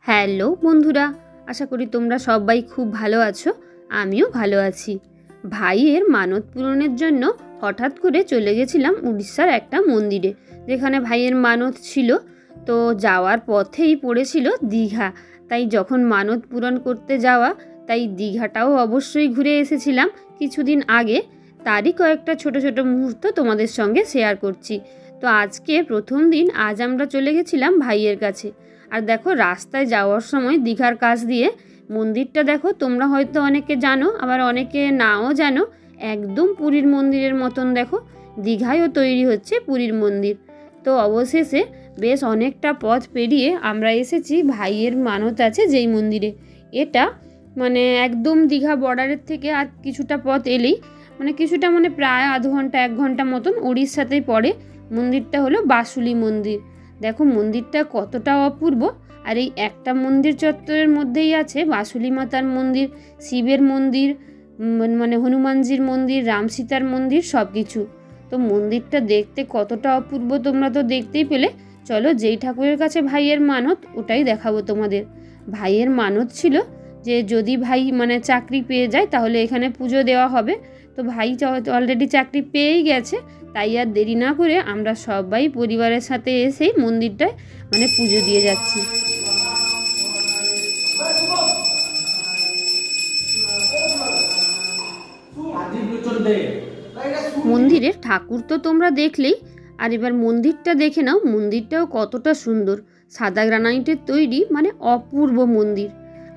Hello বন্ধুরা, আশা করি তোমরা সবাই খুব ভালো আছো। আমিও ভালো আছি। ভাইয়ের মানত পূরণের জন্য হঠাৎ করে চলে গেছিলাম উড়িষ্যার একটা মন্দিরে, যেখানে ভাইয়ের মানত ছিল। তো যাওয়ার পথেই পড়েছিল দীঘা, তাই যখন মানত পূরণ করতে যাওয়া, তাই দীঘাটাও অবশ্যই ঘুরে এসেছিলাম কিছুদিন আগে। তারই কয়েকটা ছোট ছোট মুহূর্ত তোমাদের সঙ্গে শেয়ার করছি। তো আজকে প্রথম দিন, আজ আমরা চলে গেছিলাম ভাইয়ের কাছে। আর দেখো, রাস্তায় যাওয়ার সময় দীঘার কাছ দিয়ে মন্দিরটা দেখো, তোমরা হয়তো অনেকে জানো, আবার অনেকে নাও জানো। একদম পুরীর মন্দিরের মতন দেখো, দীঘায়ও তৈরি হচ্ছে পুরীর মন্দির। তো অবশেষে বেশ অনেকটা পথ পেরিয়ে আমরা এসেছি ভাইয়ের মানত আছে যেই মন্দিরে। এটা মানে একদম দীঘা বর্ডারের থেকে আর কিছুটা পথ এলেই, কিছুটা প্রায় আধ ঘন্টা 1 ঘন্টা মতন উড়িষ্যাতেই পড়ে। মন্দিরটা হলো বাসুলি মন্দির। দেখো মন্দিরটা কতটা অপূর্ব। আর এই একটা মন্দির চত্বরের মধ্যেই আছে বাসুলি মাতার মন্দির, শিবের মন্দির, হনুমানজির মন্দির, রাম সীতার মন্দির, সব কিছু। তো মন্দিরটা দেখতে কতটা অপূর্ব তোমরা তো দেখতেই পেলে। চলো, যেই ঠাকুরের কাছে ভাইয়ের মানত ওটাই দেখাবো তোমাদের। ভাইয়ের মানত ছিল যে যদি ভাই চাকরি পেয়ে যায় তাহলে এখানে পুজো দেওয়া হবে। তো ভাই অলরেডি চাকরি পেয়েই গেছে, তাই আর দেরি না করে আমরা সবাই পরিবারের সাথে এসেই মন্দিরটায় পুজো দিয়ে যাচ্ছি। মন্দিরের ঠাকুর তো তোমরা দেখলেই, আর এবার মন্দিরটা দেখে নাও। মন্দিরটাও কতটা সুন্দর, সাদা গ্রানাইটের তৈরি, অপূর্ব মন্দির।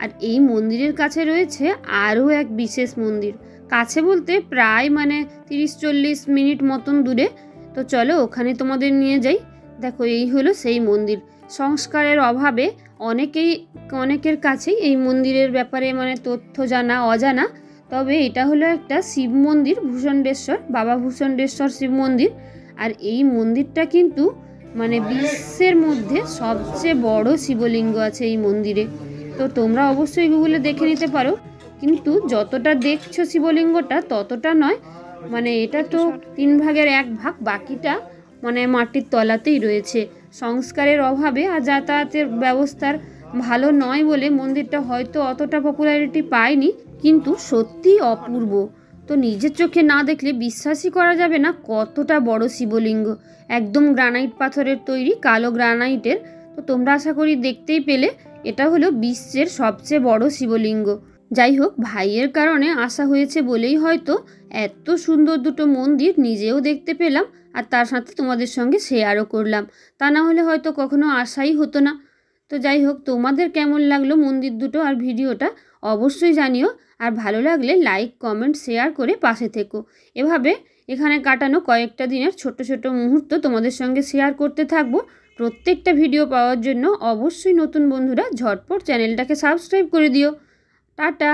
আর এই মন্দিরের কাছে রয়েছে আরও এক বিশেষ মন্দির, কাছে বলতে প্রায় 30-40 মিনিট মতন দূরে। তো চলো ওখানে তোমাদের নিয়ে যাই। দেখো, এই হলো সেই মন্দির। সংস্কারের অভাবে অনেকের কাছেই এই মন্দিরের ব্যাপারে তথ্য জানা অজানা। তবে এটা হলো একটা শিব মন্দির, ভূষণ্ডেশ্বর, বাবা ভূষণ্ডেশ্বর শিব মন্দির। আর এই মন্দিরটা কিন্তু বিশ্বের মধ্যে সবচেয়ে বড় শিবলিঙ্গ আছে এই মন্দিরে। তো তোমরা অবশ্যই গুগলে দেখে নিতে পারো। কিন্তু যতটা দেখছো শিবলিঙ্গটা ততটা নয়, এটা তো 3 ভাগের 1 ভাগ, বাকিটা মাটির তলাতেই রয়েছে। সংস্কারের অভাবে আর যাতায়াতের ব্যবস্থার ভালো নয় বলে মন্দিরটা হয়তো অতটা পপুলারিটি পায়নি, কিন্তু সত্যি অপূর্ব। তো নিজের চোখে না দেখলে বিশ্বাসই করা যাবে না কতটা বড় শিবলিঙ্গ। একদম গ্রানাইট পাথরের তৈরি, কালো গ্রানাইটের। তো তোমরা আশা করি দেখতেই পেলে, এটা হলো বিশ্বের সবচেয়ে বড় শিবলিঙ্গ। যাই হোক, ভাইয়ের কারণে আসা হয়েছে বলেই হয়তো এত সুন্দর দুটো মন্দির নিজেও দেখতে পেলাম, আর তার সাথে তোমাদের সঙ্গে শেয়ারও করলাম। তা না হলে হয়তো কখনো আসাই হতো না। তো যাই হোক, তোমাদের কেমন লাগলো মন্দির দুটো আর ভিডিওটা অবশ্যই জানিও। আর ভালো লাগলে লাইক, কমেন্ট, শেয়ার করে পাশে থেকো। এভাবে এখানে কাটানো কয়েকটা দিনের ছোট ছোট মুহূর্ত তোমাদের সঙ্গে শেয়ার করতে থাকবো। প্রত্যেকটা ভিডিও পাওয়ার জন্য অবশ্যই নতুন বন্ধুরা ঝটপট চ্যানেলটাকে সাবস্ক্রাইব করে দিও। টাটা।